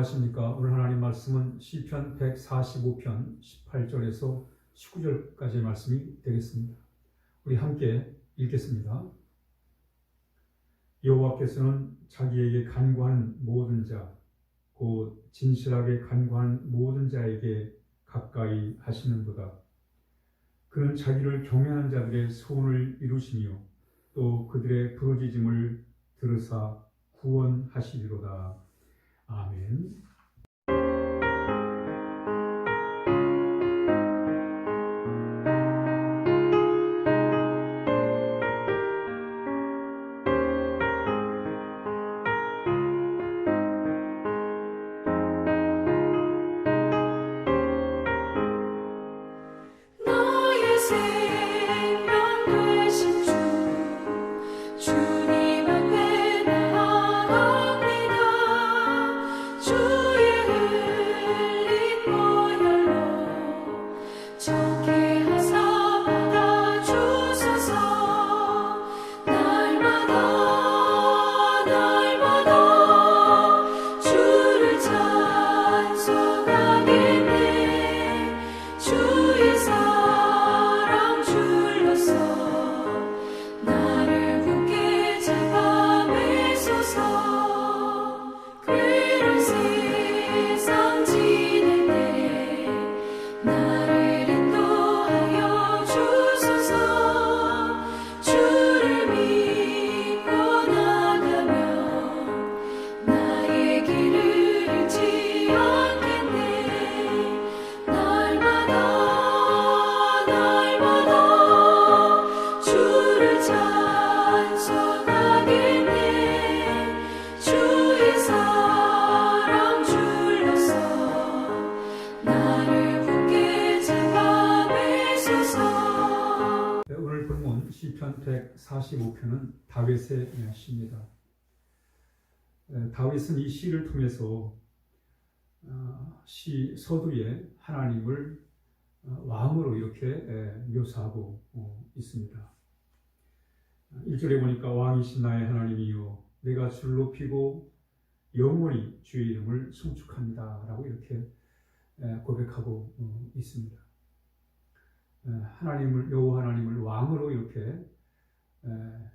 안녕하십니까. 오늘 하나님 말씀은 시편 145편 18절에서 19절까지의 말씀이 되겠습니다. 우리 함께 읽겠습니다. 여호와께서는 자기에게 간구하는 모든 자, 곧 진실하게 간구하는 모든 자에게 가까이 하시는도다. 그는 자기를 경외하는 자들의 소원을 이루시며 또 그들의 부르짖음을 들으사 구원하시리로다. 아멘. 나의 생명 되신 주님 앞에 나아갑니다. 주의 흘린 보혈로 정케 하사 받아주소서. 날마다 주를 찬송하겠네. 주의 사랑 줄로서 나를 굳게 잡아매소서. 괴로운 세상 지낼 때 나를 인도하여 주소서. 주를 믿고 나가면 나의 길을 잃지 않겠네. 날마다 주를 찬송하겠네. 주의 사랑 줄로서 나를 굳게 잡아매소서. 오늘 본문 시편 145편은 다윗의 시입니다. 다윗은 이 시를 통해서 시 서두에 하나님을 왕으로 이렇게 묘사하고 있습니다. 1절에 보니까 왕이신 나의 하나님이요 내가 주를 높이고 영원히 주의 이름을 송축합니다 라고 이렇게 고백하고 있습니다. 여호와 하나님을 왕으로 이렇게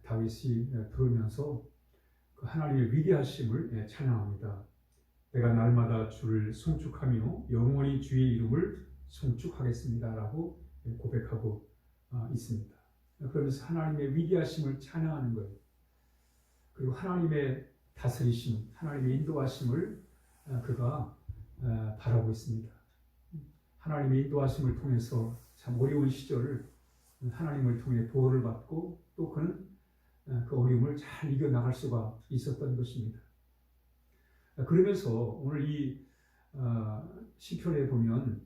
다윗이 부르면서 그 하나님의 위대하심을 찬양합니다. 내가 날마다 주를 송축하며 영원히 주의 이름을 송축하겠습니다 라고 고백하고 있습니다. 그러면서 하나님의 위대하심을 찬양하는 거예요. 그리고 하나님의 다스리심, 하나님의 인도하심을 그가 바라고 있습니다. 하나님의 인도하심을 통해서 참 어려운 시절을 하나님을 통해 보호를 받고 또 그는 그 어려움을 잘 이겨나갈 수가 있었던 것입니다. 그러면서 오늘 이 시편에 보면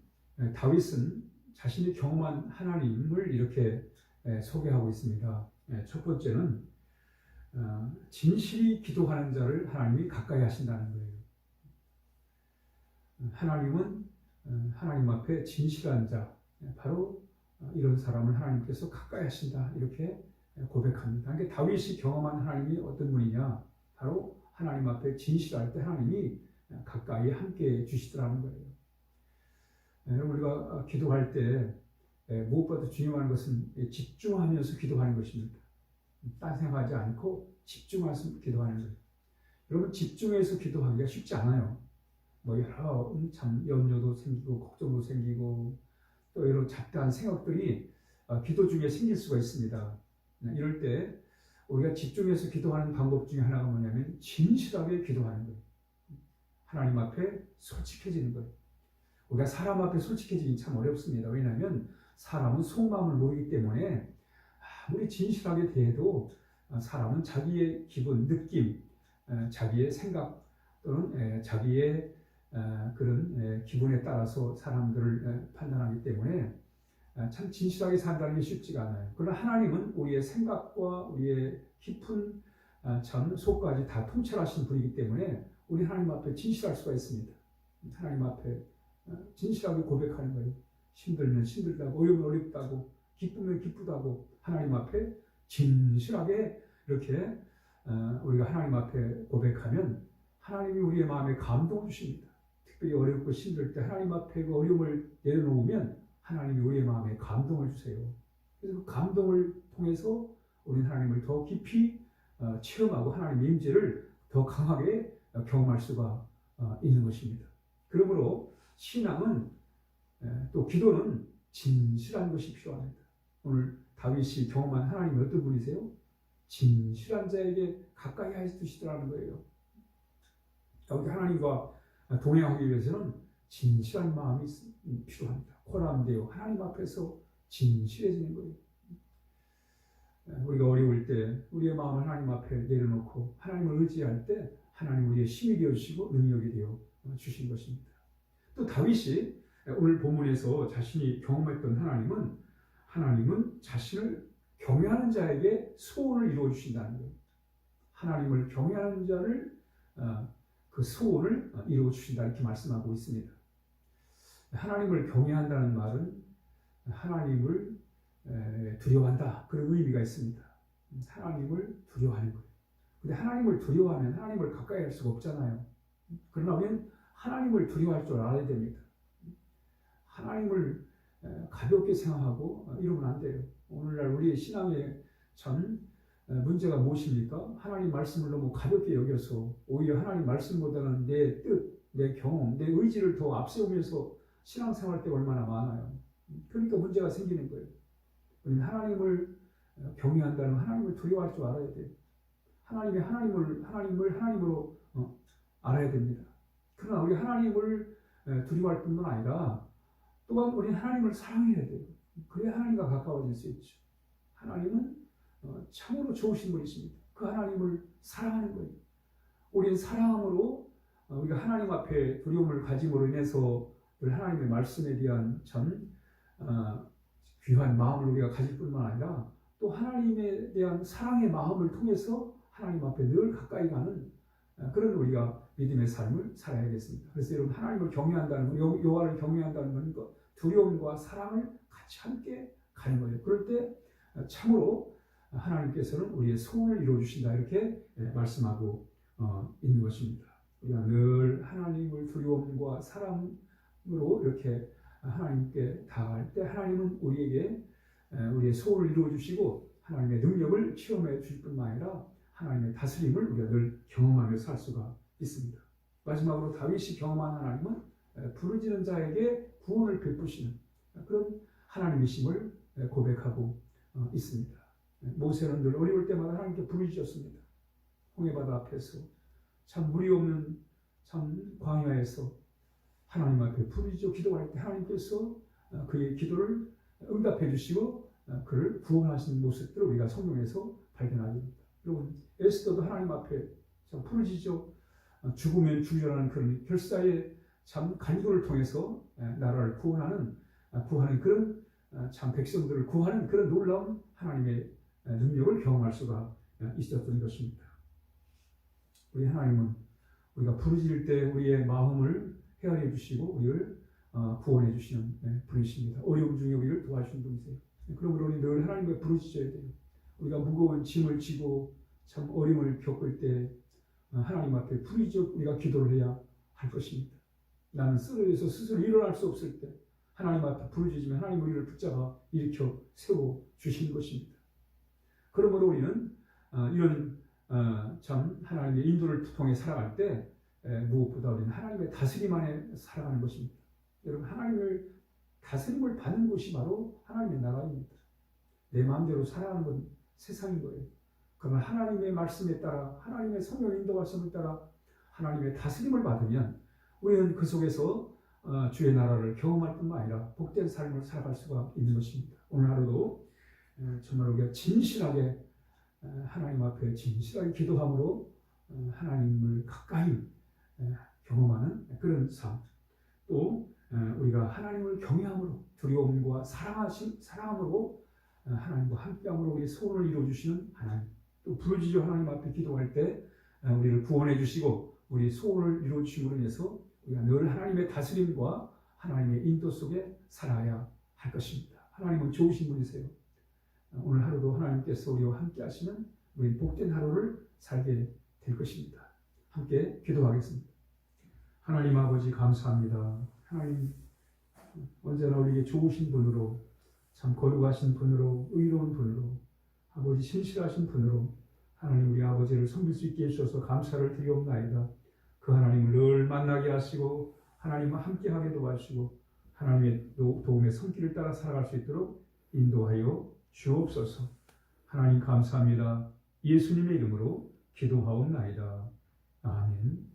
다윗은 자신이 경험한 하나님을 이렇게 소개하고 있습니다. 첫 번째는 진실이 기도하는 자를 하나님이 가까이 하신다는 거예요. 하나님은 하나님 앞에 진실한 자, 바로 이런 사람을 하나님께서 가까이 하신다 이렇게 고백합니다. 그러니까 다윗이 경험한 하나님이 어떤 분이냐? 바로 하나님 앞에 진실할 때 하나님이 가까이 함께 주시더라는 거예요. 우리가 기도할 때 무엇보다 중요한 것은 집중하면서 기도하는 것입니다. 딴 생각하지 않고 집중해서 기도하는 거예요. 여러분 집중해서 기도하기가 쉽지 않아요. 여러 참 염려도 생기고 걱정도 생기고 또 여러 잡다한 생각들이 기도 중에 생길 수가 있습니다. 이럴 때 우리가 집중해서 기도하는 방법 중에 하나가 뭐냐면 진실하게 기도하는 거예요. 하나님 앞에 솔직해지는 거예요. 우리가 사람 앞에 솔직해지기 참 어렵습니다. 왜냐하면 사람은 속마음을 모르기 때문에 아무리 진실하게 대해도 사람은 자기의 기분, 느낌, 자기의 생각 또는 자기의 그런 기분에 따라서 사람들을 판단하기 때문에 참 진실하게 산다는 게 쉽지가 않아요. 그러나 하나님은 우리의 생각과 우리의 깊은 참 속까지 다 통찰하신 분이기 때문에 우리 하나님 앞에 진실할 수가 있습니다. 하나님 앞에 진실하게 고백하는 거예요. 힘들면 힘들다고, 어려우면 어렵다고, 기쁘면 기쁘다고 하나님 앞에 진실하게 이렇게 우리가 하나님 앞에 고백하면 하나님이 우리의 마음에 감동을 주십니다. 특별히 어렵고 힘들 때 하나님 앞에 그 어려움을 내려놓으면 하나님이 우리의 마음에 감동을 주세요. 그래서 그 감동을 통해서 우리는 하나님을 더 깊이 체험하고 하나님의 임재를 더 강하게 경험할 수가 있는 것입니다. 그러므로 신앙은 또 기도는 진실한 것이 필요합니다. 오늘 다윗이 경험한 하나님이 어떤 분이세요? 진실한 자에게 가까이 하시더라는 거예요. 여기 하나님과 동행하기 위해서는 진실한 마음이 필요합니다. 코람되어 하나님 앞에서 진실해지는 거예요. 우리가 어려울 때 우리의 마음을 하나님 앞에 내려놓고 하나님을 의지할 때 하나님 우리의 힘이 되어주시고 능력이 되어 주신 것입니다. 또 다윗이 오늘 본문에서 자신이 경험했던 하나님은 자신을 경외하는 자에게 소원을 이루어 주신다는 거예요. 하나님을 경외하는 자를 그 소원을 이루어 주신다 이렇게 말씀하고 있습니다. 하나님을 경외한다는 말은 하나님을 두려워한다 그런 의미가 있습니다. 하나님을 두려워하는 거예요. 근데 하나님을 두려워하면 하나님을 가까이 할 수가 없잖아요. 그러면 하나님을 두려워할 줄 알아야 됩니다. 하나님을 가볍게 생각하고 이러면 안 돼요. 오늘날 우리의 신앙에 참 문제가 무엇입니까? 하나님 말씀을 너무 가볍게 여겨서 오히려 하나님 말씀보다는 내 뜻, 내 경험, 내 의지를 더 앞세우면서 신앙생활 때 얼마나 많아요. 그러니까 문제가 생기는 거예요. 우리는 하나님을 경외한다는 하나님을 두려워할 줄 알아야 돼요. 하나님을 하나님으로 알아야 됩니다. 그러나 우리 하나님을 두려워할 뿐만 아니라 또한 우리는 하나님을 사랑해야 돼요. 그래야 하나님과 가까워질 수 있죠. 하나님은 참으로 좋으신 분이십니다. 그 하나님을 사랑하는 거예요. 우리는 사랑함으로 우리가 하나님 앞에 두려움을 가짐으로 인해서 하나님의 말씀에 대한 참 귀한 마음을 우리가 가질 뿐만 아니라 또 하나님에 대한 사랑의 마음을 통해서 하나님 앞에 늘 가까이 가는 그런 우리가 믿음의 삶을 살아야겠습니다. 그래서 여러분 하나님을 경외한다는 것, 여호와를 경외한다는 것, 두려움과 사랑을 같이 함께 가는 거예요. 그럴 때 참으로 하나님께서는 우리의 소원을 이루어 주신다 이렇게 말씀하고 있는 것입니다. 우리가 늘 하나님을 두려움과 사랑으로 이렇게 하나님께 다가갈 때 하나님은 우리에게 우리의 소원을 이루어 주시고 하나님의 능력을 체험해 주실 뿐만 아니라 하나님의 다스림을 우리가 늘 경험하며 살 수가 있습니다. 마지막으로 다윗이 경험한 하나님은 부르짖는 자에게 구원을 베푸시는 그런 하나님이심을 고백하고 있습니다. 모세는 늘 어려울 때마다 하나님께 부르짖었습니다. 홍해바다 앞에서 참 물이 없는 참 광야에서 하나님 앞에 부르짖어 기도할 때 하나님께서 그의 기도를 응답해 주시고 그를 구원하시는 모습들을 우리가 성경에서 발견하게 됩니다. 여러분 에스더도 하나님 앞에 참 부르짖어 죽으면 죽으라는 그런 결사의 참 간구를 통해서 나라를 구하는 그런 참 백성들을 구하는 그런 놀라운 하나님의 능력을 경험할 수가 있었던 것입니다. 우리 하나님은 우리가 부르짖을 때 우리의 마음을 헤아려 주시고 우리를 구원해 주시는 분이십니다. 어려움 중에 우리를 도와주는 분이세요. 그러므로 우리 늘 하나님께 부르짖어야 돼요. 우리가 무거운 짐을 지고 참 어려움을 겪을 때 하나님 앞에 부르짖어 우리가 기도를 해야 할 것입니다. 나는 쓰러져서 스스로 일어날 수 없을 때 하나님 앞에 부르짖으면 하나님 우리를 붙잡아 일으켜 세워 주시는 것입니다. 그러므로 우리는 이런 참 하나님의 인도를 통해 살아갈 때 무엇보다 우리는 하나님의 다스림 안에 살아가는 것입니다. 여러분 하나님을 다스림을 받는 곳이 바로 하나님의 나라입니다. 내 마음대로 살아가는 건 세상인 거예요. 그러면 하나님의 말씀에 따라 하나님의 성령 인도하심을 따라 하나님의 다스림을 받으면 우리는 그 속에서 주의 나라를 경험할 뿐만 아니라 복된 삶을 살아갈 수가 있는 것입니다. 오늘 하루도 정말 우리가 진실하게 하나님 앞에 진실하게 기도함으로 하나님을 가까이 경험하는 그런 삶, 또 우리가 하나님을 경외함으로 두려움과 사랑함으로 하나님과 함께함으로 우리의 소원을 이루어주시는 하나님, 또 부르짖어 하나님 앞에 기도할 때 우리를 구원해 주시고 우리 소원을 이루어주심으로 인해서 우리가 늘 하나님의 다스림과 하나님의 인도 속에 살아야 할 것입니다. 하나님은 좋으신 분이세요. 오늘 하루도 하나님께서 우리와 함께 하시는 우리 복된 하루를 살게 될 것입니다. 함께 기도하겠습니다. 하나님 아버지 감사합니다. 하나님 언제나 우리에게 좋으신 분으로, 참 거룩하신 분으로, 의로운 분으로, 아버지 신실하신 분으로 하나님 우리 아버지를 섬길 수 있게 해주셔서 감사를 드리옵나이다. 그 하나님을 늘 만나게 하시고 하나님과 함께하게 도와주시고 하나님의 도움의 손길을 따라 살아갈 수 있도록 인도하여 주옵소서. 하나님 감사합니다. 예수님의 이름으로 기도하옵나이다. 아멘.